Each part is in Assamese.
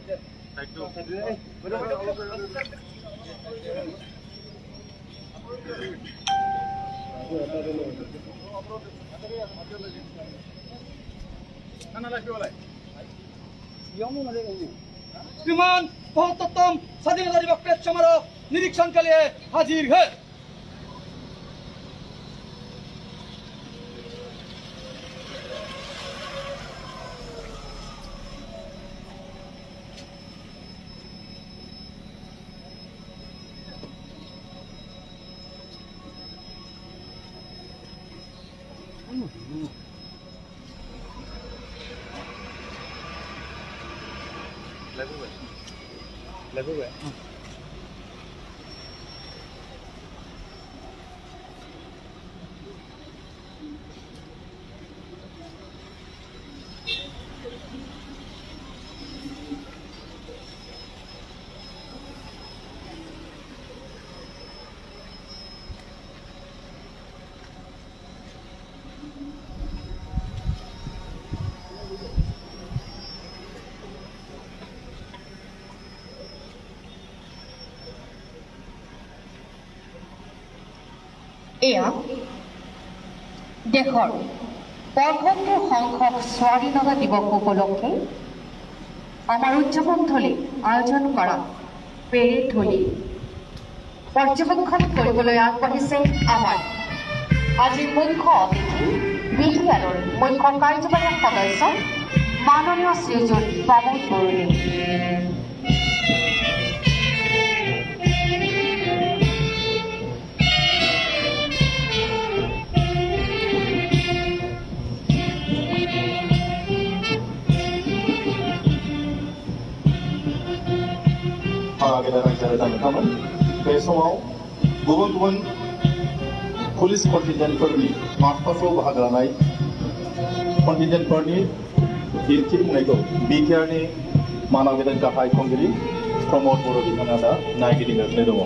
श्रीमान 72 स्वाधीनता दिवस प्रेस समारोह निरीक्षण के लिए हाजिर है। এয়া দেশৰ ৭৫ সংখ্যক স্বাধীনতা দিৱস উপলক্ষে আমাৰ উদযাপনস্থলী আয়োজন কৰা পেৰেড থলী পৰ্যবেক্ষণ কৰিবলৈ আগবাঢ়িছে আমাৰ আজিৰ মুখ্য অতিথি বিটিআৰৰ মুখ্য কাৰ্যবাহী সদস্য মাননীয় শ্ৰীযুত প্ৰমোদ বড়োদে। teman-teman, besok गुबुन पुलिस कन्टिजेन्टफोरनि माखासे बाहागो लानाय कन्टिजेन्टफोरनि दिन्थिफुंनायखौ बिटिआरनि मानव गेदेर गाहाय खुंगिरि प्रमोद बर' बिथाङा दा नायगिदिंगासिनो दङ।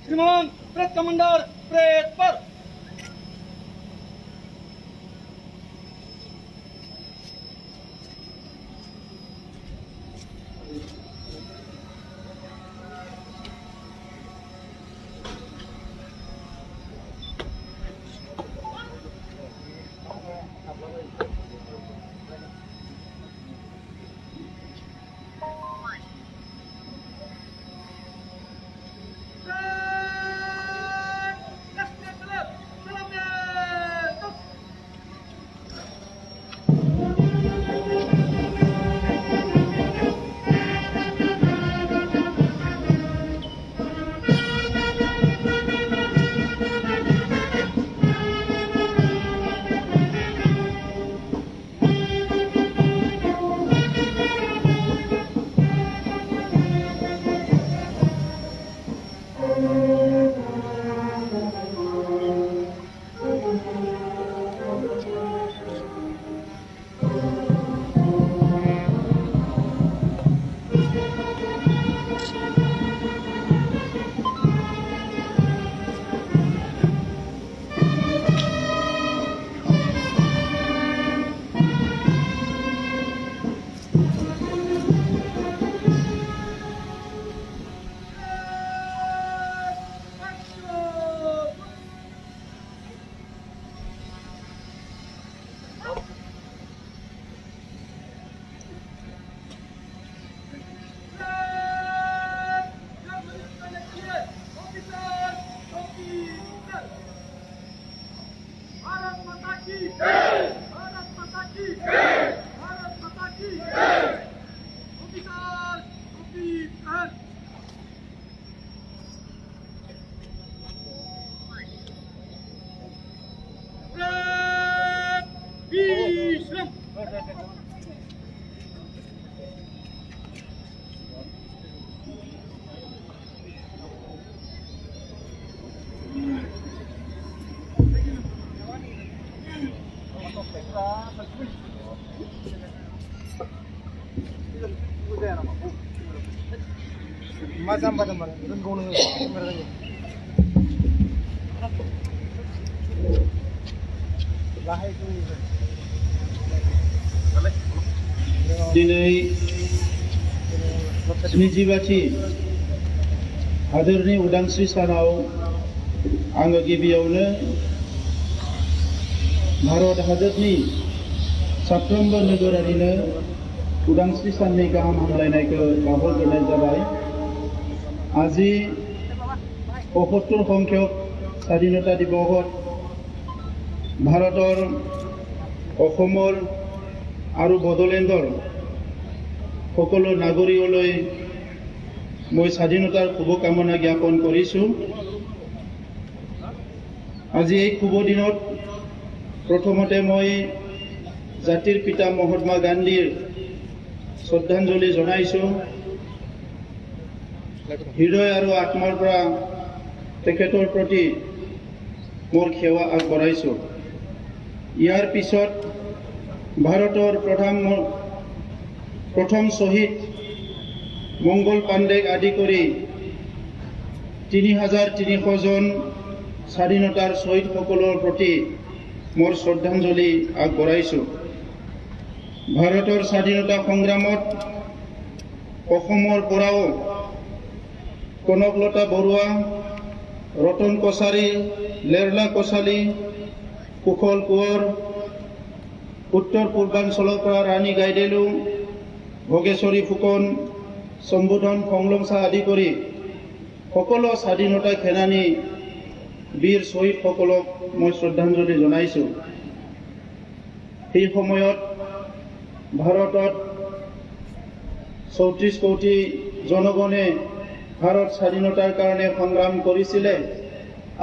श्रीमान प्रेस कमांडर प्रेस पर दिनै 27थि हादोरनि उदांस्रि सानाव आङो गिबियावनो भारत हादोरनि साफ्रोमबो नोगोरारिनो उदांस्रि साननि गाहाम हामलायनायखौ बावहरग्रोनाय जाबाय। আজি ৭৫ সংখ্যক স্বাধীনতা দিৱসত ভাৰতৰ অসমৰ আৰু বড়োলেণ্ডৰ সকলো নাগৰিকলৈ মই স্বাধীনতাৰ শুভকামনা জ্ঞাপন কৰিছোঁ। আজি এই শুভ দিনত প্ৰথমতে মই জাতিৰ পিতা মহাত্মা গান্ধীৰ শ্ৰদ্ধাঞ্জলি জনাইছোঁ। হৃদয় আৰু আত্মাৰ পৰা তেখেতৰ প্ৰতি মোৰ সেৱা আগবঢ়াইছোঁ। ইয়াৰ পিছত ভাৰতৰ প্ৰথম শ্বহীদ মংগল পাণ্ডেক আদি কৰি ৩৩০০ জন স্বাধীনতাৰ শ্বহীদসকলৰ প্ৰতি মোৰ শ্ৰদ্ধাঞ্জলি আগবঢ়াইছোঁ। ভাৰতৰ স্বাধীনতা সংগ্ৰামত অসমৰ পৰাও কনকলতা বৰুৱা, ৰতন কছাৰী, লেৰলা কছাৰী, কুশল কোঁৱৰ, উত্তৰ পূৰ্বাঞ্চলৰ পৰা ৰাণী গাইডেলু, ভোগেশ্বৰী ফুকন, শম্ভুধন খংলংচা আদি কৰি সকলো স্বাধীনতা সেনানী বীৰ শ্বহীদসকলক মই শ্ৰদ্ধাঞ্জলি জনাইছোঁ। সেই সময়ত ভাৰতত ৩৪ কোটি জনগণে ভাৰত স্বাধীনতাৰ কাৰণে সংগ্ৰাম কৰিছিলে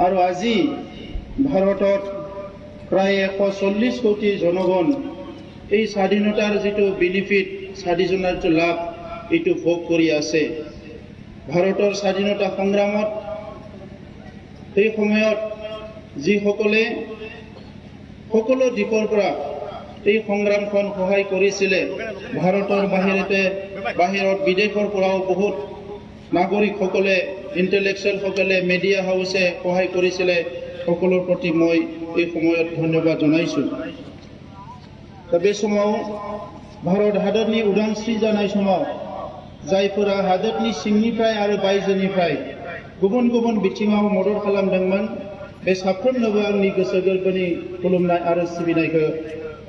আৰু আজি ভাৰতত প্ৰায় ১৪০ কোটি জনগণ এই স্বাধীনতাৰ যিটো বেনিফিট, স্বাধীনতাৰ যিটো লাভ এইটো ভোগ কৰি আছে। ভাৰতৰ স্বাধীনতা সংগ্ৰামত সেই সময়ত যিসকলে সকলো দিশৰ পৰা এই সংগ্ৰামখন সহায় কৰিছিলে, ভাৰতৰ বাহিৰত বিদেশৰ পৰাও বহুত নাগৰিকসকলে, ইণ্টেলেকচুৱেলসকলে, মিডিয়া হাউচে সহায় কৰিছিলে। সকলোৰ প্ৰতি মই এই সময়ত ধন্যবাদ জনাইছোঁ। बे समाव भारत हादरनि उदांस्रि जानाय समाव जायफोरा हादरनि सिंनिफ्राय आरो बायजोनिफ्राय गुबुन गुबुन बिथिङाव मदद खालामदोंमोन, बे साफ्रोमनोबो आंनि गोसो गोरबोनि खुलुमनाय आरो सिबिनायखौ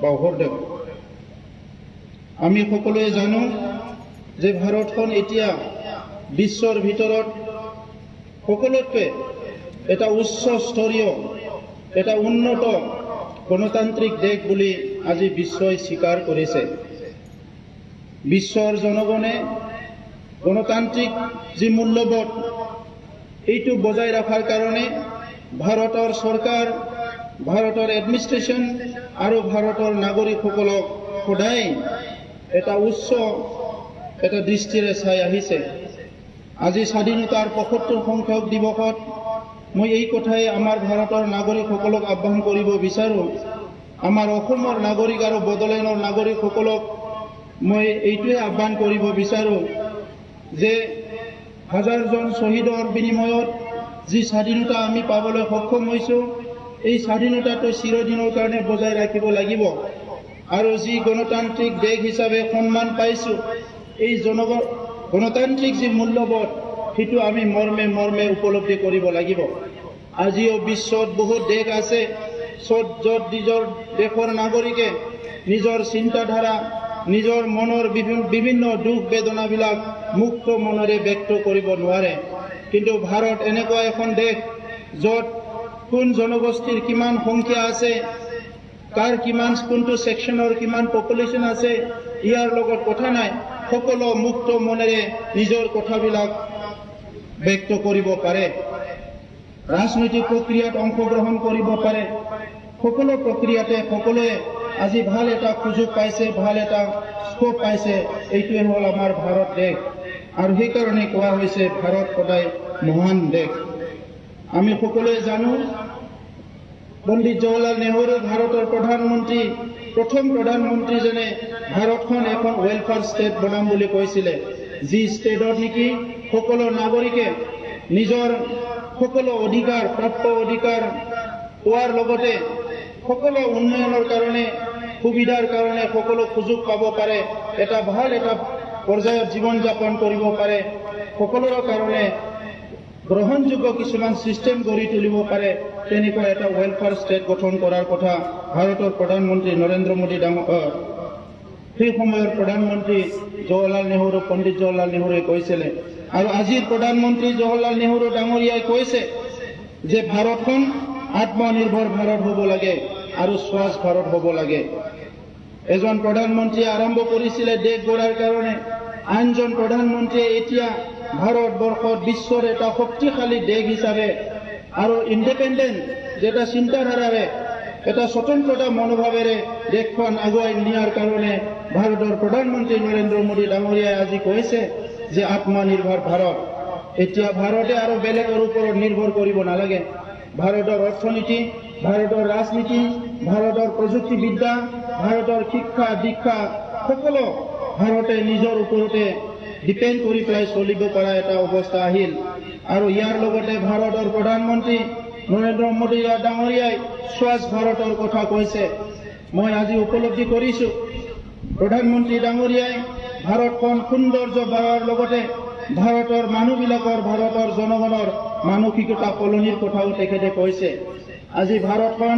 बावहरदों। আমি সকলোৱে জানো যে ভাৰতখন এতিয়া বিশ্বৰ ভিতৰত সকলোতকৈ এটা উচ্চ স্তৰীয়, এটা উন্নত গণতান্ত্ৰিক দেশ বুলি আজি বিশ্বই স্বীকাৰ কৰিছে। বিশ্বৰ জনগণে গণতান্ত্ৰিক যি মূল্যবোধ এইটো বজাই ৰখাৰ কাৰণে ভাৰতৰ চৰকাৰ, ভাৰতৰ এডমিনিষ্ট্ৰেশ্যন আৰু ভাৰতৰ নাগৰিকসকলক সদায় এটা উচ্চ এটা দৃষ্টিৰে চাই আহিছে। আজি স্বাধীনতাৰ ৭৫ সংখ্যক দিৱসত মই এই কথাই আমাৰ ভাৰতৰ নাগৰিকসকলক আহ্বান কৰিব বিচাৰোঁ। আমাৰ অসমৰ নাগৰিক আৰু বড়োলেণ্ডৰ নাগৰিকসকলক মই এইটোৱে আহ্বান কৰিব বিচাৰোঁ যে হাজাৰজন শ্বহীদৰ বিনিময়ত যি স্বাধীনতা আমি পাবলৈ সক্ষম হৈছোঁ, এই স্বাধীনতাটো চিৰদিনৰ কাৰণে বজাই ৰাখিব লাগিব আৰু যি গণতান্ত্ৰিক দেশ হিচাপে সন্মান পাইছোঁ, এই গণতান্ত্ৰিক যি মূল্যবোধ সেইটো আমি মৰ্মে মৰ্মে উপলব্ধি কৰিব লাগিব। আজিও বিশ্বত বহুত দেশ আছে য'ত নিজৰ দেশৰ নাগৰিকে নিজৰ চিন্তাধাৰা, নিজৰ মনৰ বিভিন্ন দুখ বেদনাবিলাক মুক্ত মনেৰে ব্যক্ত কৰিব নোৱাৰে। কিন্তু ভাৰত এনেকুৱা এখন দেশ য'ত কোন জনগোষ্ঠীৰ কিমান সংখ্যা আছে, কাৰ কিমান, কোনটো ছেকশ্যনৰ কিমান পপুলেশ্যন আছে, ইয়াৰ লগত কথা নাই। সকলো মুক্ত মনেৰে নিজৰ কথাবিলাক ব্যক্ত কৰিব পাৰে, ৰাজনৈতিক প্ৰক্ৰিয়াত অংশগ্ৰহণ কৰিব পাৰে। সকলো প্ৰক্ৰিয়াতে সকলোৱে আজি ভাল এটা সুযোগ পাইছে, ভাল এটা স্কোপ পাইছে। এইটোৱে হ'ল আমাৰ ভাৰত দেশ আৰু সেইকাৰণে কোৱা হৈছে ভাৰত সদায় মহান দেশ। আমি সকলোৱে জানো পণ্ডিত জৱাহৰলাল নেহৰু ভাৰতৰ প্ৰথম প্ৰধানমন্ত্ৰী যেনে ভাৰতখন এখন ৱেলফেয়াৰ ষ্টেট বনাম বুলি কৈছিলে। যি ষ্টেটত নেকি সকলো নাগৰিকে নিজৰ সকলো অধিকাৰ প্ৰাপ্ত অধিকাৰ পোৱাৰ লগতে সকলো উন্নয়নৰ কাৰণে সুবিধাৰ কাৰণে সকলো সুযোগ পাব পাৰে, এটা ভাল এটা পৰ্যায়ত জীৱন যাপন কৰিব পাৰে, সকলোৰে কাৰণে গ্ৰহণযোগ্য কিছুমান ছিষ্টেম গঢ়ি তুলিব পাৰে, তেনেকুৱা এটা ৱেলফেয়াৰ ষ্টেট গঠন কৰাৰ কথা ভাৰতৰ প্ৰধানমন্ত্ৰী নৰেন্দ্ৰ মোদী সেই সময়ৰ প্ৰধানমন্ত্ৰী জৱাহৰলাল নেহৰু, পণ্ডিত জৱাহৰলাল নেহৰুৱে কৈছিলে। আৰু আজিৰ প্ৰধানমন্ত্ৰী জৱাহৰলাল নেহৰু ডাঙৰীয়াই কৈছে যে ভাৰতখন আত্মনিৰ্ভৰ ভাৰত হ'ব লাগে আৰু স্বচ্ছ ভাৰত হ'ব লাগে। এজন প্ৰধানমন্ত্ৰীয়ে আৰম্ভ কৰিছিলে দেশ গঢ়াৰ কাৰণে, আনজন প্ৰধানমন্ত্ৰীয়ে এতিয়া ভাৰতবৰ্ষত বিশ্বৰ এটা শক্তিশালী দেশ হিচাপে আৰু ইণ্ডিপেণ্ডেণ্ট যেটা চিন্তাধাৰাৰে এটা স্বতন্ত্ৰতা মনোভাৱেৰে দেশখন আগুৱাই নিয়াৰ কাৰণে ভাৰতৰ প্ৰধানমন্ত্ৰী নৰেন্দ্ৰ মোদী ডাঙৰীয়াই আজি কৈছে যে আত্মনিৰ্ভৰ ভাৰত। এতিয়া ভাৰতে আৰু বেলেগৰ ওপৰত নিৰ্ভৰ কৰিব নালাগে। ভাৰতৰ অৰ্থনীতি, ভাৰতৰ ৰাজনীতি, ভাৰতৰ প্ৰযুক্তিবিদ্যা, ভাৰতৰ শিক্ষা দীক্ষা সকলো ভাৰতে নিজৰ ওপৰতে ডিপেণ্ড কৰি পেলাই চলিব পৰা এটা অৱস্থা আহিল। আৰু ইয়াৰ লগতে ভাৰতৰ প্ৰধানমন্ত্ৰী নৰেন্দ্ৰ মোদী ডাঙৰীয়াই স্বচ্ছ ভাৰতৰ কথা কৈছে। মই আজি উপলব্ধি কৰিছোঁ প্ৰধানমন্ত্ৰী ডাঙৰীয়াই ভাৰতখন সৌন্দৰ্য বঢ়াৰ লগতে ভাৰতৰ মানুহবিলাকৰ, ভাৰতৰ জনগণৰ মানসিকতা সলনিৰ কথাও তেখেতে কৈছে। আজি ভাৰতখন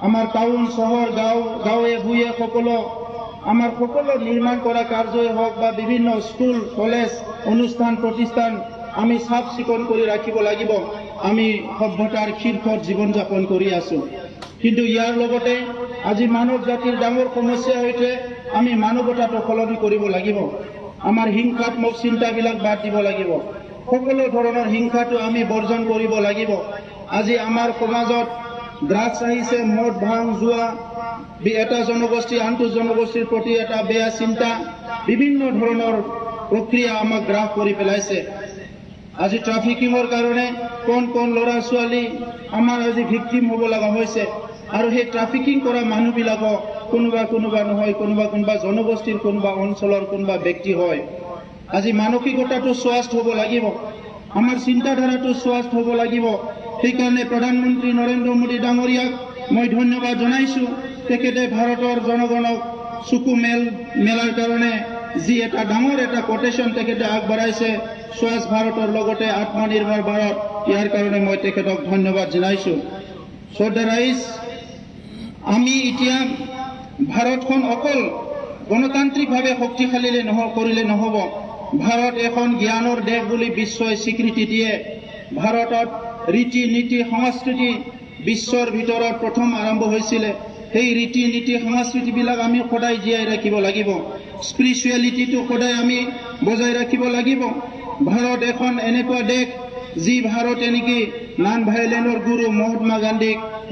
আমাৰ টাউন চহৰ গাঁৱে ভূঞে সকলো আমাৰ সকলো নিৰ্মাণ কৰা কাৰ্যই হওক বা বিভিন্ন স্কুল কলেজ অনুষ্ঠান প্ৰতিষ্ঠান আমি চাফ চিকুণ কৰি ৰাখিব লাগিব। আমি সভ্যতাৰ শীৰ্ষত জীৱন যাপন কৰি আছোঁ, কিন্তু ইয়াৰ লগতে আজি মানৱ জাতিৰ ডাঙৰ সমস্যা হৈছে আমি মানৱতাটো সলনি কৰিব লাগিব। আমাৰ হিংসাত্মক চিন্তাবিলাক বাদ দিব লাগিব। সকলো ধৰণৰ হিংসাটো আমি বৰ্জন কৰিব লাগিব। আজি আমাৰ সমাজত ড্ৰাগছ আহিছে, মদ ভাং জুৱা, এটা জনগোষ্ঠী আনটো জনগোষ্ঠীৰ প্ৰতি এটা বেয়া চিন্তা, বিভিন্ন ধৰণৰ প্ৰক্ৰিয়া আমাক গ্ৰাস কৰি পেলাইছে। আজি ট্ৰাফিকিঙৰ কাৰণে কোন ল'ৰা ছোৱালী আমাৰ আজি ভিক্টিম হ'ব লগা হৈছে। আৰু সেই ট্ৰাফিকিং কৰা মানুহবিলাকক কোনোবা নহয় কোনোবা জনগোষ্ঠীৰ কোনোবা অঞ্চলৰ কোনোবা ব্যক্তি হয়। আজি মানসিকতাটো স্বাস্থ্য হ'ব লাগিব, আমাৰ চিন্তাধাৰাটো স্বাস্থ্য হ'ব লাগিব। সেইকাৰণে প্ৰধানমন্ত্ৰী নৰেন্দ্ৰ মোদী ডাঙৰীয়াক মই ধন্যবাদ জনাইছোঁ। তেখেতে ভাৰতৰ জনগণক চকু মেলাৰ কাৰণে যি এটা ডাঙৰ এটা কোটেশ্যন তেখেতে আগবঢ়াইছে স্বচ্ছ ভাৰতৰ লগতে আত্মনিৰ্ভৰ ভাৰত, ইয়াৰ কাৰণে মই তেখেতক ধন্যবাদ জনাইছোঁ। শ্ৰদ্ধা ৰাইজ, আমি এতিয়া ভাৰতখন অকল গণতান্ত্ৰিকভাৱে শক্তিশালী কৰিলে নহ'ব। ভাৰত এখন জ্ঞানৰ দেশ বুলি বিশ্বই স্বীকৃতি দিয়ে। ভাৰতত ৰীতি নীতি সংস্কৃতি বিশ্বৰ ভিতৰত প্ৰথম আৰম্ভ হৈছিলে। সেই ৰীতি নীতি সংস্কৃতিবিলাক আমি সদায় জীয়াই ৰাখিব লাগিব। স্পিৰিচুৱেলিটিটো সদায় আমি বজাই ৰাখিব লাগিব। ভাৰত এখন এনেকুৱা দেশ যি ভাৰতে নেকি নন ভাইলেনৰ গুৰু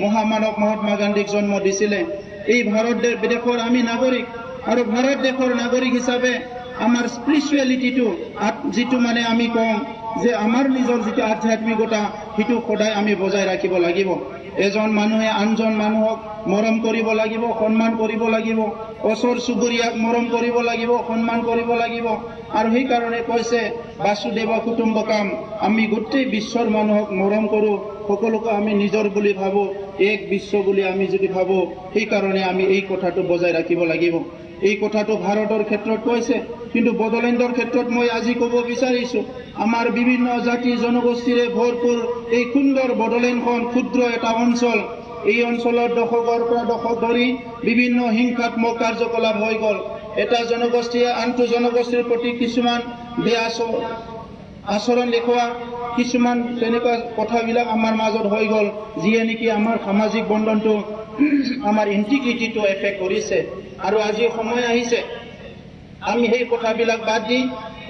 মহামানৱ মহাত্মা গান্ধীক জন্ম দিছিলে। এই ভাৰত দেশৰ আমি নাগৰিক, আৰু ভাৰত দেশৰ নাগৰিক হিচাপে আমাৰ স্পিৰিচুৱেলিটিটো যিটো মানে আমি কওঁ যে আমাৰ নিজৰ যিটো আধ্যাত্মিকতা সেইটো সদায় আমি বজাই ৰাখিব লাগিব। এজন মানুহে আনজন মানুহক মৰম কৰিব লাগিব, সন্মান কৰিব লাগিব, ওচৰ চুবুৰীয়াক মৰম কৰিব লাগিব, সন্মান কৰিব লাগিব। আৰু সেইকাৰণে কৈছে বাসুদেৱ কুটুম্বকাম, আমি গোটেই বিশ্বৰ মানুহক মৰম কৰোঁ, সকলোকে আমি নিজৰ বুলি ভাবোঁ, এক বিশ্ব বুলি আমি যদি ভাবোঁ, সেইকাৰণে আমি এই কথাটো বজাই ৰাখিব লাগিব। এই কথাটো ভাৰতৰ ক্ষেত্ৰত কৈছে, কিন্তু বড়োলেণ্ডৰ ক্ষেত্ৰত মই আজি ক'ব বিচাৰিছোঁ আমাৰ বিভিন্ন জাতি জনগোষ্ঠীৰে ভৰপূৰ এই সুন্দৰ বড়োলেণ্ডখন ক্ষুদ্ৰ এটা অঞ্চল। এই অঞ্চলত দশকৰ পৰা দশক ধৰি বিভিন্ন হিংসাত্মক কাৰ্যকলাপ হৈ গ'ল। এটা জনগোষ্ঠীয়ে আনটো জনগোষ্ঠীৰ প্ৰতি কিছুমান বেয়া আচৰণ দেখুওৱা কিছুমান তেনেকুৱা কথাবিলাক আমাৰ মাজত হৈ গ'ল, যিয়ে নেকি আমাৰ সামাজিক বন্ধনটো আমাৰ ইণ্টিগ্ৰিটিটো এফেক্ট কৰিছে। আৰু আজি সময় আহিছে আমি সেই কথাবিলাক বাদ দি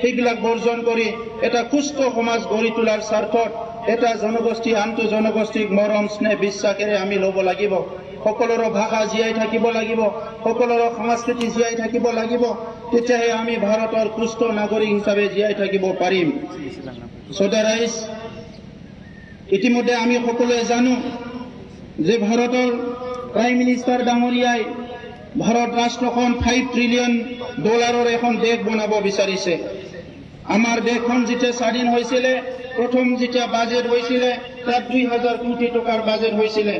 সেইবিলাক বৰ্জন কৰি এটা সুস্থ সমাজ গঢ়ি তোলাৰ স্বাৰ্থত এটা জনগোষ্ঠী আনটো জনগোষ্ঠীক মৰম স্নেহ বিশ্বাসেৰে আমি ল'ব লাগিব। সকলোৰে ভাষা জীয়াই থাকিব লাগিব, সকলোৰে সংস্কৃতি জীয়াই থাকিব লাগিব, তেতিয়াহে আমি ভাৰতৰ সুস্থ নাগৰিক হিচাপে জীয়াই থাকিব পাৰিম। শ্ৰদ্ধা ৰাইজ, ইতিমধ্যে আমি সকলোৱে জানো যে ভাৰতৰ প্ৰাইম মিনিষ্টাৰ ডাঙৰীয়াই ভাৰত ৰাষ্ট্ৰখন $5 ট্ৰিলিয়ন এখন দেশ বনাব বিচাৰিছে। আমাৰ দেশখন যেতিয়া স্বাধীন হৈছিলে প্ৰথম যেতিয়া বাজেট হৈছিলে তাত 2000 কোটি টকাৰ বাজেট হৈছিলে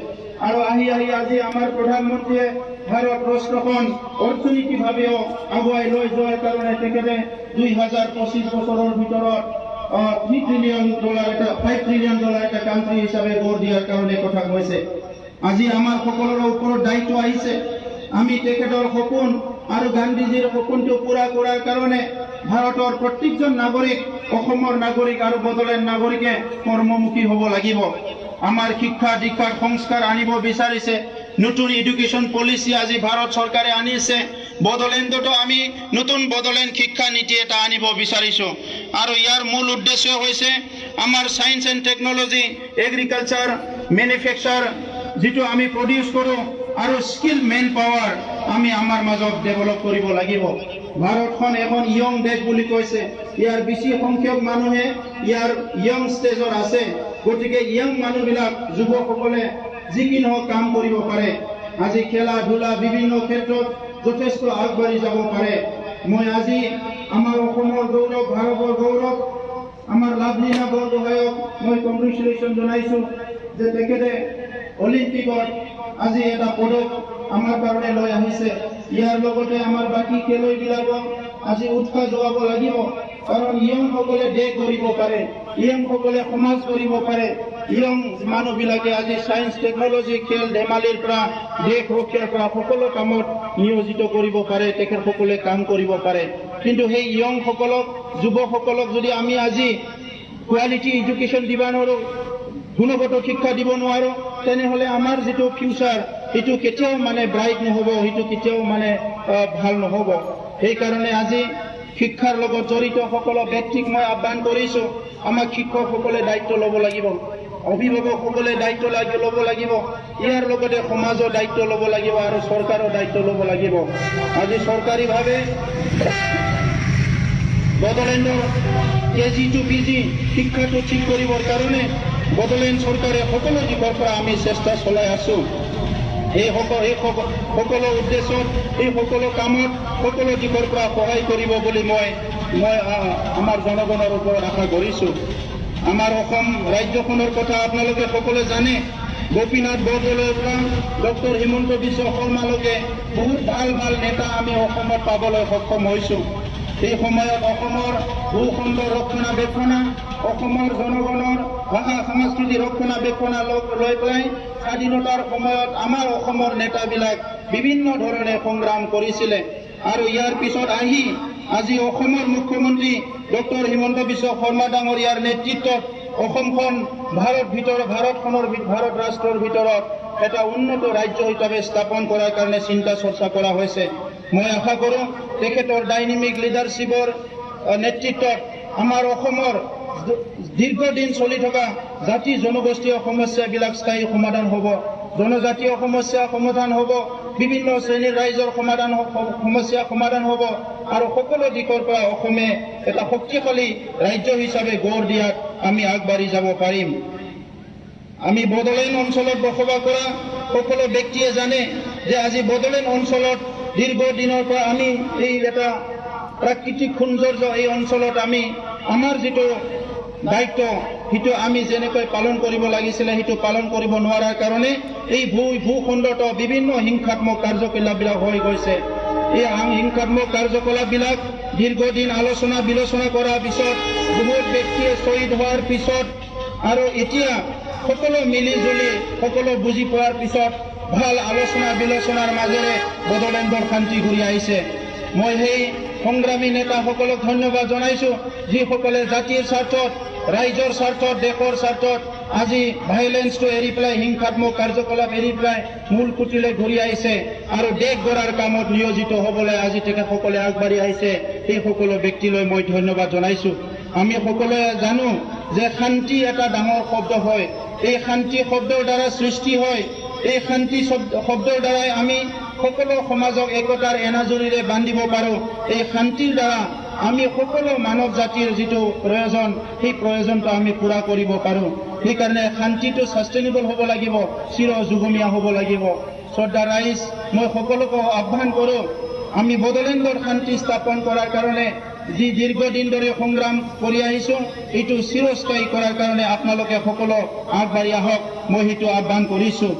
আৰু আহি আজি আমাৰ প্ৰধানমন্ত্ৰীয়ে ভাৰতবৰ্ষখন অৰ্থনৈতিকভাৱেও আগুৱাই লৈ যোৱাৰ কাৰণে তেখেতে 2025 বছৰৰ ভিতৰত $3 ট্ৰিলিয়ন এটা $5 ট্ৰিলিয়ন এটা কাণ্ট্ৰি হিচাপে গঢ় দিয়াৰ কাৰণে কথা কৈছে আজি আমাৰ সকলোৰে ওপৰত দায়িত্ব আহিছে আমি তেখেতৰ সপোন আৰু গান্ধীজীৰ সপোনটো পূৰা কৰাৰ কাৰণে ভাৰতৰ প্ৰত্যেকজন নাগৰিক অসমৰ নাগৰিক আৰু বড়োলেণ্ড নাগৰিকে কৰ্মমুখী হ'ব লাগিব আমাৰ শিক্ষা দীক্ষাৰ সংস্কাৰ আনিব বিচাৰিছে নতুন এডুকেশ্যন পলিচি আজি ভাৰত চৰকাৰে আনিছে বড়োলেণ্ডতো আমি নতুন বড়োলেণ্ড শিক্ষা নীতি এটা আনিব বিচাৰিছো আৰু ইয়াৰ মূল উদ্দেশ্য হৈছে আমাৰ science and technology agriculture manufacture যেটো আমি প্ৰডিউস কৰোঁ আৰু স্কিল মেন পাৱাৰ আমি আমাৰ মাজত ডেভেলপ কৰিব লাগিব ভাৰতখন এখন ইয়ং দেশ বুলি কৈছে ইয়াৰ বেছি সংখ্যক মানুহে ইয়াৰ ইয়ং ষ্টেজৰ আছে গতিকে ইয়ং মানুহবিলাক যুৱকসকলে যিকোনো কাম কৰিব পাৰে আজি খেলা ধূলা বিভিন্ন ক্ষেত্ৰত যথেষ্ট আগবাঢ়ি যাব পাৰে মই আজি আমাৰ অসমৰ গৌৰৱ ভাৰতৰ গৌৰৱ আমাৰ লাভলীনা বৰগোহাঁইক মই কংগ্ৰেচুলেশ্যন জনাইছো যে তেখেতে অলিম্পিকত আজি এটা পদক আমাৰ কাৰণে লৈ আহিছে ইয়াৰ লগতে আমাৰ বাকী খেলুৱৈবিলাকক আজি উৎসাহ যোগাব লাগিব কাৰণ ইয়ংসকলে দেশ গঢ়িব পাৰে ইয়ংসকলে সমাজ গঢ়িব পাৰে ইয়ং মানুহবিলাকে আজি সায়েন্স টেকনলজি খেল ধেমালিৰ পৰা দেশ ৰক্ষাৰ পৰা সকলো কামত নিয়োজিত কৰিব পাৰে তেখেতসকলে কাম কৰিব পাৰে কিন্তু সেই ইয়ংসকলক যুৱকসকলক যদি আমি আজি কোৱালিটি এডুকেশ্যন দিব নোৱাৰোঁ গুণগত শিক্ষা দিব নোৱাৰোঁ তেনেহ'লে আমাৰ যেটো ফিউচাৰ এটো কেতিয়াও মানে ব্ৰাইট নহ'ব এটো কেতিয়াও মানে ভাল নহ'ব সেই কাৰণে আজি শিক্ষাৰ লগত জড়িত সকলো ব্যক্তিক মই আহ্বান কৰিছো আমাক শিক্ষকসকলে দায়িত্ব ল'ব লাগিব অভিভাৱকসকলে দায়িত্ব ল'ব লাগিব ইয়াৰ লগতে সমাজৰ দায়িত্ব ল'ব লাগিব আৰু চৰকাৰৰ দায়িত্ব ল'ব লাগিব আজি চৰকাৰীভাৱে বড়োলেণ্ডৰ কেজি টু পিজি শিক্ষাটো ঠিক কৰিবৰ কাৰণে বড়োলেণ্ড চৰকাৰে সকলো দিশৰ পৰা আমি চেষ্টা চলাই আছো এই সকলো উদ্দেশ্যত এই সকলো কামত সকলো দিশৰ পৰা সহায় কৰিব বুলি মই আমাৰ জনগণৰ ওপৰত আশা কৰিছো আমাৰ অসম ৰাজ্যখনৰ কথা আপোনালোকে সকলোৱে জানে গোপীনাথ বৰদলৈৰ পৰা ডক্টৰ হিমন্ত বিশ্ব শৰ্মালৈকে বহুত ভাল নেতা আমি অসমত পাবলৈ সক্ষম হৈছো এই সময়ত অসমৰ ভূখণ্ড ৰক্ষণাবেক্ষণ অসমৰ জনগণৰ ভাষা সংস্কৃতি ৰক্ষণাবেক্ষণ লৈ পেলাই স্বাধীনতাৰ সময়ত আমাৰ অসমৰ নেতাবিলাক বিভিন্ন ধৰণে সংগ্ৰাম কৰিছিলে আৰু ইয়াৰ পিছত আহি আজি অসমৰ মুখ্যমন্ত্ৰী ডক্টৰ হিমন্ত বিশ্ব শৰ্মা ডাঙৰীয়াৰ নেতৃত্বত অসমখন ভাৰত ৰাষ্ট্ৰৰ ভিতৰত এটা উন্নত ৰাজ্য হিচাপে স্থাপন কৰাৰ কাৰণে চিন্তা চৰ্চা কৰা হৈছে মই আশা কৰোঁ তেখেতৰ ডাইনামিক লিডাৰশ্বিপৰ নেতৃত্বত আমাৰ অসমৰ দীৰ্ঘদিন চলি থকা জাতি জনগোষ্ঠীয় সমস্যাবিলাক স্থায়ী সমাধান হ'ব জনজাতীয় সমস্যা সমাধান হ'ব বিভিন্ন শ্ৰেণীৰ ৰাইজৰ সমস্যা সমাধান হ'ব আৰু সকলো দিশৰ পৰা অসমে এটা শক্তিশালী ৰাজ্য হিচাপে গঢ় দিয়াত আমি আগবাঢ়ি যাব পাৰিম আমি বড়োলেণ্ড অঞ্চলত বসবাস কৰা সকলো ব্যক্তিয়ে জানে যে আজি বড়োলেণ্ড অঞ্চলত দীৰ্ঘদিনৰ পৰা আমি এই এটা প্ৰাকৃতিক সৌন্দৰ্য এই অঞ্চলত আমি আমাৰ যেটো দায়িত্ব সেইটো আমি যেনেকৈ পালন কৰিব লাগিছিলে সেইটো পালন কৰিব নোৱাৰাৰ কাৰণে এই ভূখণ্ডত বিভিন্ন হিংসাত্মক কাৰ্যকলাপবিলাক হৈ গৈছে এই হিংসাত্মক কাৰ্যকলাপবিলাক দীৰ্ঘদিন আলোচনা বিলোচনা কৰাৰ পিছত বহুত ব্যক্তিয়ে শ্বহীদ হোৱাৰ পিছত আৰু এতিয়া সকলো মিলি জুলি সকলো বুজি পোৱাৰ পিছত ভাল আলোচনা বিলোচনাৰ মাজেৰে বড়োলেণ্ডৰ শান্তি ঘূৰি আহিছে মই সেই সংগ্ৰামী নেতাসকলক ধন্যবাদ জনাইছো যিসকলে জাতিৰ স্বাৰ্থত ৰাইজৰ স্বাৰ্থত দেশৰ স্বাৰ্থত আজি ভাইলেন্সটো এৰি পেলাই হিংসাত্মক কাৰ্যকলাপ এৰি পেলাই মূল খুঁটিলৈ ঘূৰি আহিছে আৰু দেশ গঢ়াৰ কামত নিয়োজিত হ'বলৈ আজি তেখেতসকলে আগবাঢ়ি আহিছে এই সকলো ব্যক্তিলৈ মই ধন্যবাদ জনাইছো আমি সকলোৱে জানো যে শান্তি এটা ডাঙৰ শব্দ হয় এই শান্তি শব্দৰ দ্বাৰা সৃষ্টি হয় এই শান্তি শব্দৰ দ্বাৰাই আমি সকলো সমাজক একতাৰ এনাজৰীৰে বান্ধিব পাৰোঁ এই শান্তিৰ দ্বাৰা আমি সকলো মানৱ জাতিৰ যেটো প্ৰয়োজন সেই প্ৰয়োজনটো আমি পূৰা কৰিব পাৰোঁ সেইকাৰণে শান্তিটো সাষ্টেইনেবল হ'ব লাগিব চিৰ যুগমীয়া হ'ব লাগিব শ্ৰদ্ধা ৰাইজ মই সকলোকে আহ্বান কৰোঁ আমি বড়োলেণ্ডৰ শান্তি স্থাপন কৰাৰ কাৰণে যি দীৰ্ঘদিন ধৰি সংগ্ৰাম কৰি আহিছোঁ এইটো চিৰস্থায়ী কৰাৰ কাৰণে আপোনালোকে সকলো আগবাঢ়ি আহক মই সেইটো আহ্বান কৰিছোঁ।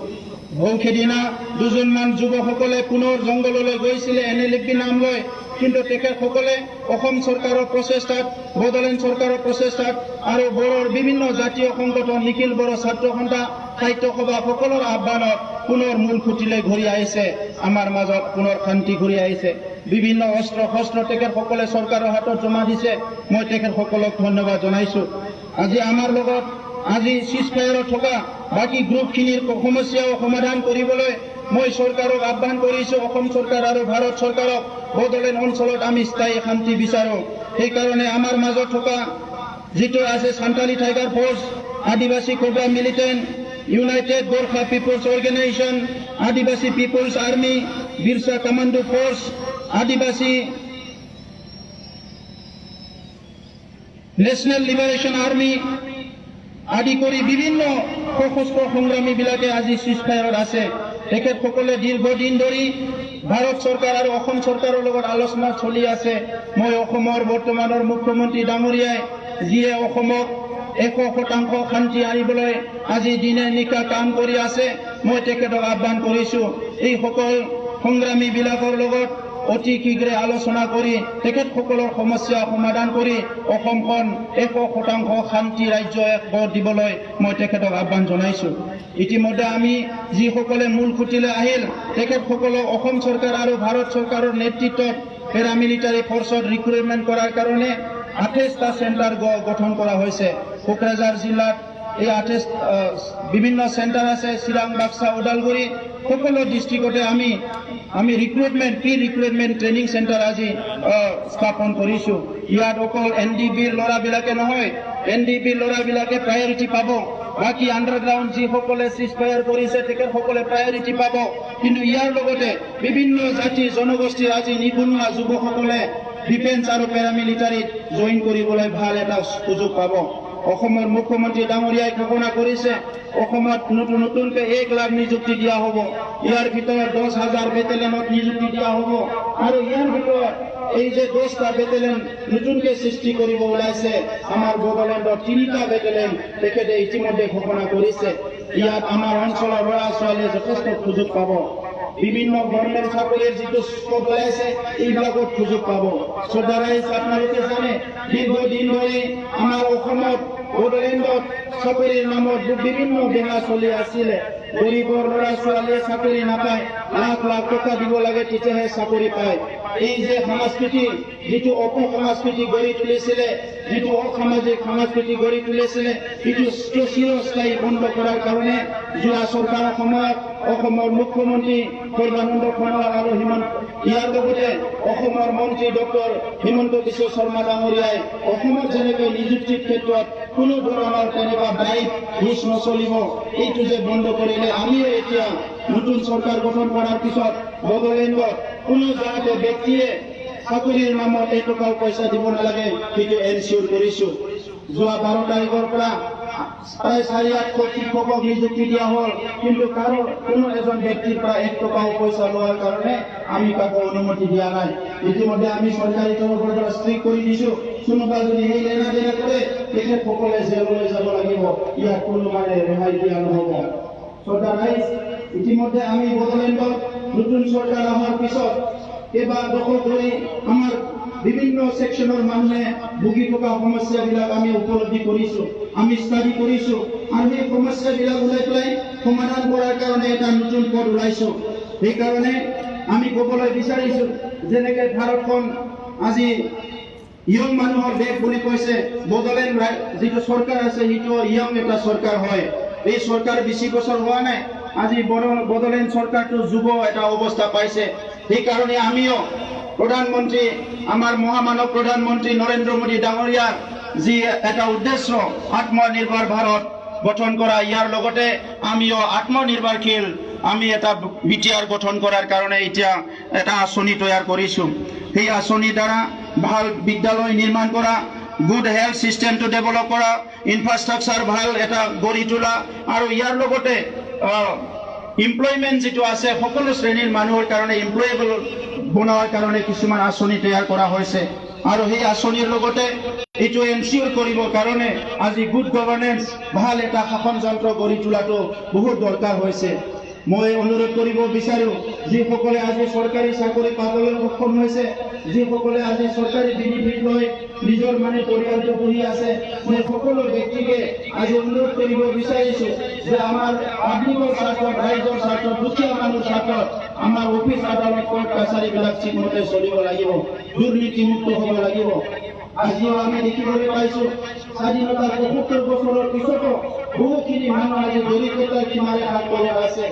সেইদিনা দুজনমান যুৱকসকলে পুনৰ জংঘললৈ গৈছিলে NLFB নাম লৈ, কিন্তু তেখেতসকলে অসম চৰকাৰৰ প্ৰচেষ্টাত, বড়োলেণ্ড চৰকাৰৰ প্ৰচেষ্টাত আৰু বড়োৰ বিভিন্ন জাতীয় সংগঠন, নিখিল বড়ো ছাত্ৰ সন্থা, সাহিত্য সভা সকলৰ আহ্বানত পুনৰ মূল খুঁটিলৈ ঘূৰি আহিছে, আমাৰ মাজত পুনৰ শান্তি ঘূৰি আহিছে। বিভিন্ন অস্ত্ৰ শস্ত্ৰ তেখেতসকলে চৰকাৰৰ হাতত জমা দিছে, মই তেখেতসকলক ধন্যবাদ জনাইছোঁ। আজি আমাৰ লগত আজি চিজফায়াৰত থকা বাকী গ্ৰুপখিনিৰ সমস্যাও সমাধান কৰিবলৈ মই চৰকাৰক আহ্বান কৰিছোঁ, অসম চৰকাৰ আৰু ভাৰত চৰকাৰক। বড়োলেণ্ড অঞ্চলত আমি স্থায়ী শান্তি বিচাৰোঁ। সেইকাৰণে আমাৰ মাজত থকা যিটো আছে Santhali tiger force, Adivasi cobra militant, united Gorkha people's organisation, Adivasi people's army, Birsa commando force, Adivasi national liberation army আদি কৰি বিভিন্ন সশস্ত্ৰ সংগ্ৰামীবিলাকে আজি চিজফায়াৰত আছে। তেখেতসকলে দীৰ্ঘদিন ধৰি ভাৰত চৰকাৰ আৰু অসম চৰকাৰৰ লগত আলোচনা চলি আছে। মই অসমৰ বৰ্তমানৰ মুখ্যমন্ত্ৰী ডাঙৰীয়াই যিয়ে অসমক 100% শান্তি আনিবলৈ আজি দিনে নিশা কাম কৰি আছে, মই তেখেতক আহ্বান কৰিছোঁ এই সকল সংগ্ৰামীবিলাকৰ লগত অতি শীঘ্ৰে আলোচনা কৰি তেখেতসকলৰ সমস্যা সমাধান কৰি অসমখন 100% শান্তি ৰাজ্য গঢ় দিবলৈ মই তেখেতক আহ্বান জনাইছোঁ। ইতিমধ্যে আমি যিসকলে মূল খুঁটিলৈ আহিল তেখেতসকলক অসম চৰকাৰ আৰু ভাৰত চৰকাৰৰ নেতৃত্বত পেৰামিলিটাৰী ফ'ৰ্চত ৰিক্ৰুটমেণ্ট কৰাৰ কাৰণে 28টা চেণ্টাৰ গঠন কৰা হৈছে। কোকৰাঝাৰ জিলাত এই 28 বিভিন্ন চেণ্টাৰ আছে, চিৰাং, বাক্সা, ওদালগুৰি সকলো ডিষ্ট্ৰিক্টতে আমি প্ৰি ৰিক্ৰুটমেণ্ট ট্ৰেইনিং চেণ্টাৰ আজি স্থাপন কৰিছোঁ। ইয়াত অকল NDBৰ ল'ৰাবিলাকে নহয়, NDBৰ ল'ৰাবিলাকে প্ৰায়ৰিটি পাব, বাকী আণ্ডাৰগ্ৰাউণ্ড যিসকলে চিজফায়াৰ কৰিছে তেখেতসকলে প্ৰায়ৰিটি পাব। কিন্তু ইয়াৰ লগতে বিভিন্ন জাতি জনগোষ্ঠীৰ আজি নিবনুৱা যুৱকসকলে ডিফেন্স আৰু পেৰামিলিটাৰীত জইন কৰিবলৈ ভাল এটা সুযোগ পাব। অসমৰ মুখ্যমন্ত্ৰী ডাঙৰীয়াই ঘোষণা কৰিছে অসমত নতুনকৈ 1 লাখ নিযুক্তি দিয়া হ'ব। ইয়াৰ ভিতৰত 10,000 বেটেলিয়নত নিযুক্তি দিয়া হ'ব আৰু ইয়াৰ ভিতৰত এই যে 10টা বেটেলিয়ন নতুনকৈ সৃষ্টি কৰিব ওলাইছে, আমাৰ বড়োলেণ্ডত 3টা বেটেলিয়ন তেখেতে ইতিমধ্যে ঘোষণা কৰিছে। ইয়াত আমাৰ অঞ্চলৰ ল'ৰা ছোৱালীয়ে যথেষ্ট সুযোগ পাব। বিভিন্ন গভৰ্ণমেণ্ট চাকৰিৰ যিটো স্কোপ ওলাইছে এইবিলাকত সুযোগ পাব। শ্ৰদ্ধাৰাইজ আপোনালোকে জানে দীৰ্ঘদিন ধৰি আমাৰ অসমত বড়োলেণ্ডত চাকৰিৰ নামত বিভিন্ন বেহা চলি আছিলে। গৰীবৰ ল'ৰা ছোৱালীয়ে চাকৰি নাপায়, লাখ লাখ টকা দিব লাগে তেতিয়াহে চাকৰি পায়। এই যে সংস্কৃতি, যিটো অপসংস্কৃতি গঢ়ি তুলিছিলে, যিটো অসামাজিক সংস্কৃতি গঢ়ি তুলিছিলে, সেইটো চিৰস্থায়ী বন্ধ কৰাৰ কাৰণে যোৱা চৰকাৰৰ সময়ত অসমৰ মুখ্যমন্ত্ৰী সৰ্বানন্দ সোণোৱাল আৰু ইয়াৰ লগতে অসমৰ মন্ত্ৰী ডক্টৰ হিমন্ত বিশ্ব শৰ্মা ডাঙৰীয়াই অসমত যেনেকৈ নিযুক্তিৰ ক্ষেত্ৰত কোনো ধৰণৰ তেনেকুৱা দায়িত্ব ঘোষ নচলিব, এইটো যে বন্ধ কৰিলে আমিও এতিয়া নতুন চৰকাৰ গঠন কৰাৰ পিছত বড়োলেণ্ডত কোনো যাতে ব্যক্তিয়ে চাকৰিৰ নামত 1 টকাও পইচা দিব নালাগে সেইটো এনচিঅৰ কৰিছোঁ। যোৱা 12 তাৰিখৰ পৰা প্ৰায় 400 শিক্ষকক নিযুক্তি দিয়া হ'ল, কিন্তু কোনো এজন ব্যক্তিৰ পৰা 1 টকাও পইচা লোৱাৰ কাৰণে আমি কাকো অনুমতি দিয়া নাই। ইতিমধ্যে আমি চৰকাৰী তৰফৰ পৰা ষ্ট্ৰিক কৰি দিছোঁ, কোনোবা যদি সেই লেনা দেনা কৰে তেখেতসকলে জেললৈ যাব লাগিব, ইয়াত কোনো ৰেহাই দিয়া নহ'ব। শ্ৰদ্ধাৰাইজ, ইতিমধ্যে আমি বড়োলেণ্ডত নতুন চৰকাৰ অহাৰ পিছত কেইবা দশক ধৰি আমাৰ বিভিন্ন ছেকশ্যনৰ মানুহে ভুগি থকা সমস্যাবিলাক আমি উপলব্ধি কৰিছোঁ, আমি ষ্টাডি কৰিছোঁ আৰু সেই সমস্যাবিলাক ওলাই পেলাই সমাধান কৰাৰ কাৰণে এটা নতুন পথ ওলাইছোঁ। সেইকাৰণে আমি ক'বলৈ বিচাৰিছোঁ যেনেকৈ ভাৰতখন আজি ইয়ং মানুহৰ দেশ বুলি কৈছে, বড়োলেণ্ড যিটো চৰকাৰ আছে সেইটো ইয়ং এটা চৰকাৰ হয়। এই চৰকাৰ 20 বছৰ হোৱা নাই, আজি বড়োলেণ্ড চৰকাৰটো যুৱ এটা অৱস্থা পাইছে। সেইকাৰণে আমিও প্ৰধানমন্ত্ৰী, আমাৰ মহামানৱ প্ৰধানমন্ত্ৰী নৰেন্দ্ৰ মোদী ডাঙৰীয়াৰ যি এটা উদ্দেশ্য আত্মনিৰ্ভৰ ভাৰত গঠন কৰা, ইয়াৰ লগতে আমিও আত্মনিৰ্ভৰশীল আমি এটা BTR গঠন কৰাৰ কাৰণে এতিয়া এটা আঁচনি তৈয়াৰ কৰিছোঁ। সেই আঁচনিৰ দ্বাৰা ভাল বিদ্যালয় নিৰ্মাণ কৰা, গুড হেল্থ চিষ্টেমটো ডেভেলপ কৰা, ইনফ্ৰাষ্ট্ৰাকচাৰ ভাল এটা গঢ়ি তোলা আৰু ইয়াৰ লগতে এমপ্লয়মেণ্ট যিটো আছে সকলো শ্ৰেণীৰ মানুহৰ কাৰণে এমপ্লয়েবল বনোৱাৰ কাৰণে কিছুমান আঁচনি তৈয়াৰ কৰা হৈছে। আৰু সেই আঁচনিৰ লগতে এইটো এনচিঅৰ কৰিবৰ কাৰণে আজি গুড গভৰ্নেন্স ভাল এটা শাসন যন্ত্ৰ গঢ়ি তোলাটো বহুত দৰকাৰ হৈছে। মই অনুৰোধ কৰিব বিচাৰো, যিসকলে আজি চৰকাৰী চাকৰি পাবলৈ সক্ষম হৈছে, যিসকলে আজি চৰকাৰী বেনিফিট লৈ নিজৰ পৰিয়ালটো পুহি আছে, মই সকলো ব্যক্তিকে আজি অনুৰোধ কৰিব বিচাৰিছো যে আমাৰ পাব্লিকৰ স্বাৰ্থত, ৰাইজৰ স্বাৰ্থত, দুখীয়া মানুহৰ স্বাৰ্থত আমাৰ অফিচ আদালত কোৰ্ট কাছাৰীবিলাক ঠিকমতে চলিব লাগিব, দুৰ্নীতিমুক্ত হ'ব লাগিব। আজিও আমি দেখিবলৈ পাইছো স্বাধীনতাৰ ৭৫ বছৰৰ পিছতো বহুখিনি মানুহ আজি দৰিদ্ৰতাৰ সীমাৰে হাত কৰি আছে।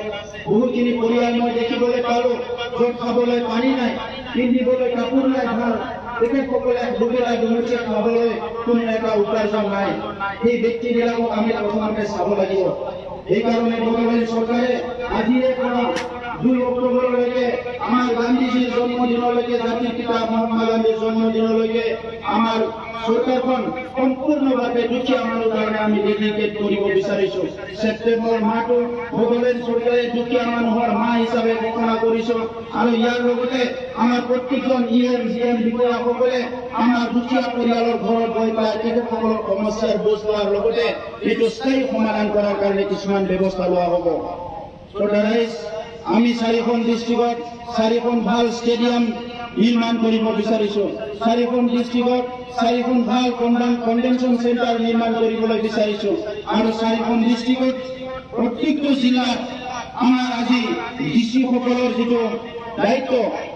বহুখিনি পৰিয়াল মই দেখিবলৈ পালো য'ত খাবলৈ পানী নাই, পিন্ধিবলৈ কাপোৰ নাই, ভাল তেখেতসকলে দুবেলা দুমুঠি খাবলৈ কোনো এটা উপাৰ্জন নাই। সেই ব্যক্তিবিলাকক আমি প্ৰথমতে চাব লাগিব। সেইকাৰণে বৰ্তমান চৰকাৰে আজিৰে পৰা ২ অক্টোবৰলৈকে আমাৰ গান্ধীজীৰ জন্মদিনলৈকে, জাতিৰ পিতা মহাত্মা গান্ধীৰ জন্মদিনলৈকে আমাৰ চৰকাৰখন সম্পূৰ্ণভাৱে দুখীয়া মানুহৰ কাৰণে আমি ডেডিকেট কৰিব বিচাৰিছো। ছেপ্টেম্বৰ মাহটো বড়োলেণ্ড চৰকাৰে দুখীয়া মানুহৰ মাহ হিচাপে ঘোষণা কৰিছো আৰু ইয়াৰ লগতে আমাৰ প্ৰত্যেকজন GM বিষয়াসকলে আমাৰ দুখীয়া পৰিয়ালৰ ঘৰত গৈ পেলাই তেখেতসকলৰ সমস্যাৰ বুজ লোৱাৰ লগতে এইটো স্থায়ী সমাধান কৰাৰ কাৰণে কিছুমান ব্যৱস্থা লোৱা হ'ব। আমি 4খন ডিষ্ট্ৰিক্টত 4খন ভাল ষ্টেডিয়াম নিৰ্মাণ কৰিব বিচাৰিছো। 4খন ডিষ্ট্ৰিক্টত 4খন ভাল কনভেনশ্যন চেণ্টাৰ নিৰ্মাণ কৰিবলৈ বিচাৰিছো আৰু 4খন ডিষ্ট্ৰিক্টত প্ৰত্যেকটো জিলাত আমাৰ আজি ডিচি সকলৰ যিটো দায়িত্ব,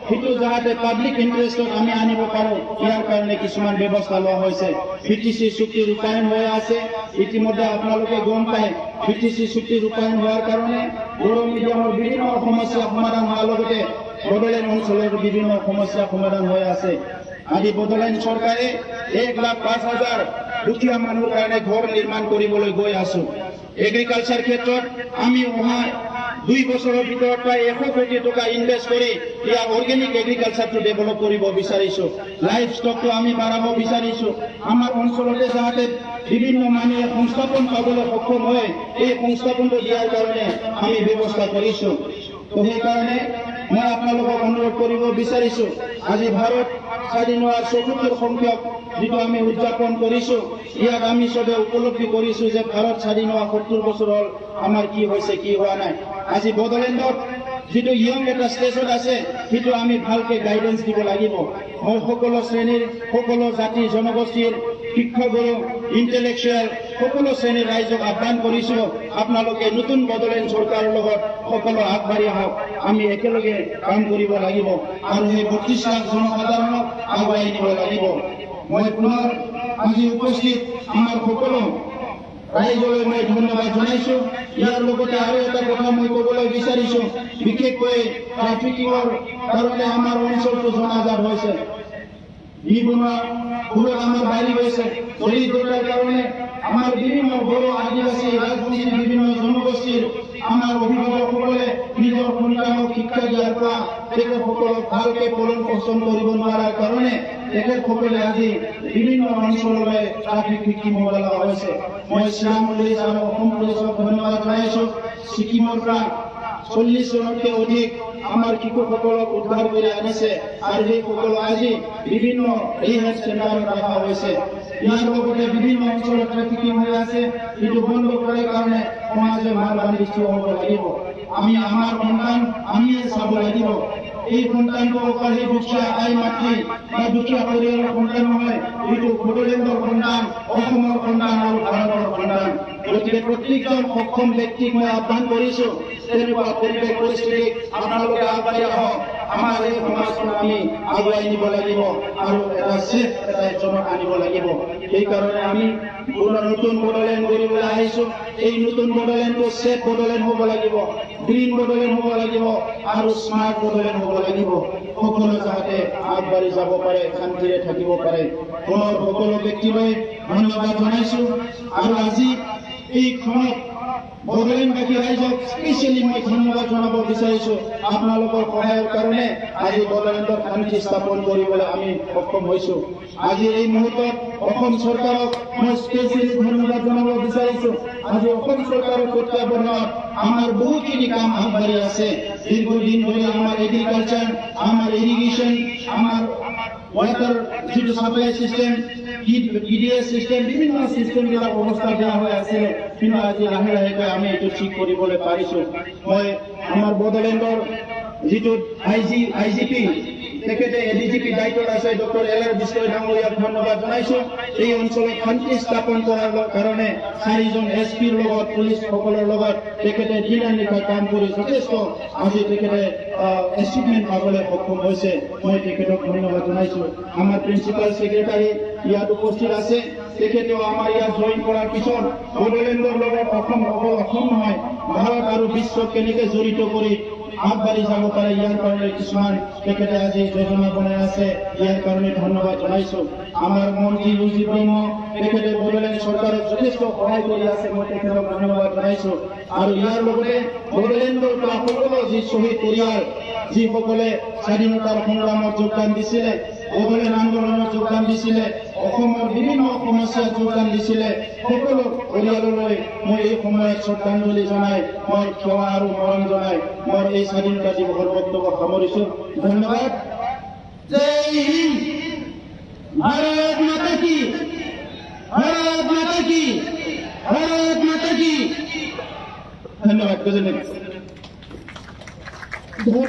সেইটো যাতে পাব্লিক ইণ্টাৰেষ্টত আমি আনিব পাৰো, ইয়াৰ কাৰণে কিছুমান ব্যৱস্থা লোৱা হৈছে। BTC চুক্তি ৰূপায়ণ হৈ আছে, ইতিমধ্যে আপোনালোকে গম পায়। BTC চুক্তি ৰূপায়ণ হোৱাৰ কাৰণে বড়ো মিডিয়ামৰ বিভিন্ন সমস্যা সমাধান হোৱাৰ লগতে বড়োলেণ্ড অঞ্চলৰ বিভিন্ন সমস্যা সমাধান হৈ আছে। আজি বড়োলেণ্ড চৰকাৰে 1,05,000 দুখীয়া মানুহৰ কাৰণে ঘৰ নিৰ্মাণ কৰিবলৈ গৈ আছো। এগ্ৰিকালচাৰ ক্ষেত্ৰত আমি অহা 2 বছৰৰ ভিতৰত প্ৰায় 100 কোটি টকা ইনভেষ্ট কৰি ইয়াৰ অৰ্গেনিক এগ্ৰিকালচাৰটো ডেভেলপ কৰিব বিচাৰিছো। লাইফ ষ্টকটো আমি বাঢ়াব বিচাৰিছো। আমাৰ অঞ্চলতে যাতে বিভিন্ন মানুহে সংস্থাপন পাবলৈ সক্ষম হয়, এই সংস্থাপনটো দিয়াৰ কাৰণে আমি ব্যৱস্থা কৰিছো। তো সেইকাৰণে মই আপোনালোকক অনুৰোধ কৰিব বিচাৰিছো, আজি ভাৰত স্বাধীন হোৱাৰ ৭৪ সংখ্যক যিটো আমি উদযাপন কৰিছো, ইয়াত আমি চবে উপলব্ধি কৰিছো যে ভাৰত স্বাধীন হোৱা ৭০ বছৰ হ'ল, আমাৰ কি হৈছে কি হোৱা নাই। আজি বড়োলেণ্ডত যিটো ইয়ং এটা ষ্টেজত আছে, সেইটো আমি ভালকে গাইডেন্স দিব লাগিব। মই সকলো শ্ৰেণীৰ, সকলো জাতি জনগোষ্ঠীৰ শিক্ষাগুৰু, ইণ্টেলেকচুৱেল সকলো শ্ৰেণীৰ ৰাইজক আহ্বান কৰিছো, আপোনালোকে নতুন বড়োলেণ্ড চৰকাৰৰ লগত সকলো আগবাঢ়ি আহক। আমি একেলগে কাম কৰিব লাগিব আৰু সেই ৩২ লাখ জনসাধাৰণক আগুৱাই নিব লাগিব। মই পুনৰ আজি উপস্থিত আমাৰ সকলো ৰাইজলৈ মই ধন্যবাদ জনাইছো। ইয়াৰ লগতে আৰু এটা কথা মই ক'বলৈ বিচাৰিছো, বিশেষকৈ ট্ৰাফিকিঙৰ কাৰণে আমাৰ অঞ্চলটো জনাজাত হৈছে। নিবনুৱা খুব আমাৰ বাঢ়ি গৈছে। দৰিদ্ৰতাৰ কাৰণে আমাৰ বিভিন্ন বড়ো, আদিবাসী, ৰাজবংশী বিভিন্ন জনগোষ্ঠীৰ আমাৰ অভিভাৱকসকলে নিজৰ সন্তানক শিক্ষা দিয়াৰ পৰা তেখেতসকলক ভালকে পালন পোষণ কৰিব নোৱাৰাৰ কাৰণে তেখেতসকলে আজি বিভিন্ন অঞ্চললৈ ট্ৰাফিক ভিক্টিম হ'ব লগা হৈছে। মই শ্ৰীৰাম পুলিচ আৰু অসম পুলিচক ধন্যবাদ জনাইছো। ছিকিমৰ পৰা 40 জনতকৈ অধিক আমাৰ শিশুসকলক উদ্ধাৰ কৰি আনিছে আৰু সেইসকলক আজি বিভিন্ন ৰিহেব চেণ্টাৰত ৰখা হৈছে। ইয়াৰ লগতে বিভিন্ন অঞ্চলত ট্ৰাফিকিং হৈ আছে, এইটো বন্ধ কৰাৰ কাৰণে সমাজে মানৱ সৃষ্টি হ'ব লাগিব। আমি আমাৰ সন্তান আমিয়ে চাব লাগিব। এই সন্তানটো অকল সেই দুখীয়া আই মাতৃ বা দুখীয়া পৰিয়ালৰ সন্তান নহয়, এইটো বড়োলেণ্ডৰ সন্তান, অসমৰ সন্তান আৰু ভাৰতৰ সন্তান। গতিকে প্ৰত্যেকজন সক্ষম ব্যক্তিক মই আহ্বান কৰিছো, তেনেকুৱা পৰিৱেশ পৰিস্থিতিক আপোনালোকে আগবাঢ়ি আহক। আমাৰ এই সমাজখন আমি আগুৱাই নিব লাগিব আৰু এটা ছেফ এটা জনক আনিব লাগিব। সেইকাৰণে আমি নতুন বড়োলেণ্ড কৰিবলৈ আহিছো। এই নতুন বড়োলেণ্ডটো ছেফ বড়োলেণ্ড হ'ব লাগিব, গ্ৰীণ বড়োলেণ্ড হ'ব লাগিব আৰু স্মাৰ্ট বড়োলেণ্ড হ'ব লাগিব। সকলো যাতে আগবাঢ়ি যাব পাৰে, শান্তিৰে থাকিব পাৰে। পুনৰ সকলো ব্যক্তিলৈ ধন্যবাদ জনাইছো আৰু আজি এই ক্ষণত বড়োলেণ্ডবাসী ৰাইজক স্পেচিয়েলি মই ধন্যবাদ জনাব বিচাৰিছো। আপোনালোকৰ সহায়ৰ কাৰণে আজি বড়োলেণ্ডত শান্তি স্থাপন কৰিবলৈ আমি সক্ষম হৈছো। আজি এই মুহূৰ্তত অসম চৰকাৰক মই স্পেচিয়েলি ধন্যবাদ জনাব বিচাৰিছো। আজি অসম চৰকাৰৰ তত্ত্বাৱধানত আমাৰ বহুখিনি কাম আগবাঢ়ি আছে। দীৰ্ঘদিন ধৰি আমাৰ এগ্ৰিকালচাৰ, আমাৰ ইৰিগেশ্যন, আমাৰ ওয়াটাৰ যিটো ছাপ্লাই চিষ্টেম ইডিএছ চিষ্টেম বিভিন্ন চিষ্টেমবিলাক অৱস্থা বেয়া হৈ আছিলে কিন্তু আজি লাহে লাহেকৈ আমি এইটো ঠিক কৰিবলৈ পাৰিছোঁ মই আমাৰ বড়োলেণ্ডৰ যিটো আইজিপি তেখেতে এডিজিপি দায়িত্বত আছে ডক্টৰ এল.আৰ. বিষ্ণই ডাঙৰীয়াক ধন্যবাদ জনাইছোঁ এই অঞ্চলত শান্তি স্থাপন কৰাৰ কাৰণে 4জন এছপিৰ লগত পুলিচসকলৰ লগত তেখেতে দিন নিশা কাম কৰি যথেষ্ট আজি তেখেতে এচিভমেণ্ট পাবলৈ সক্ষম হৈছে মই তেখেতক ধন্যবাদ জনাইছোঁ আমাৰ প্ৰিন্সিপাল ছেক্ৰেটাৰী ইয়াত উপস্থিত আছে তেখেতেও আমাৰ ইয়াত জইন কৰাৰ পিছত বড়োলেণ্ডৰ লগত অসম নহয় ভাৰত আৰু বিশ্বক কেনেকৈ জড়িত কৰি আগবাঢ়ি যাব পাৰে ইয়াৰ কাৰণে কিছুমান তেখেতে আজি যোজনা বনাই আছে ইয়াৰ কাৰণে ধন্যবাদ জনাইছোঁ আমাৰ মন্ত্ৰী ৰুচি ব্ৰহ্ম তেখেতে বড়োলেণ্ড চৰকাৰক যথেষ্ট সহায় কৰি আছে মই তেখেতক ধন্যবাদ জনাইছোঁ আৰু ইয়াৰ লগতে বড়োলেণ্ডৰ পৰা সকলো যি শ্বহীদ পৰিয়াল যিসকলে স্বাধীনতাৰ সংগ্ৰামত যোগদান দিছিলে বড়োলেণ্ড আন্দোলনত যোগদান দিছিলে অসমৰ বিভিন্ন সমস্যাত যোগদান দিছিলে সকলো পৰিয়াললৈ মই এই সময়ত শ্ৰদ্ধাঞ্জলি জনাই মই সেৱা আৰু মৰম জনাই মই এই স্বাধীনতা দিৱসৰ বক্তব্য সামৰিছোঁ ধন্যবাদ জয় হিন্দ ভাৰত মাতা কি ভাৰত মাতা কি ভাৰত মাতা কি ধন্যবাদ গজনী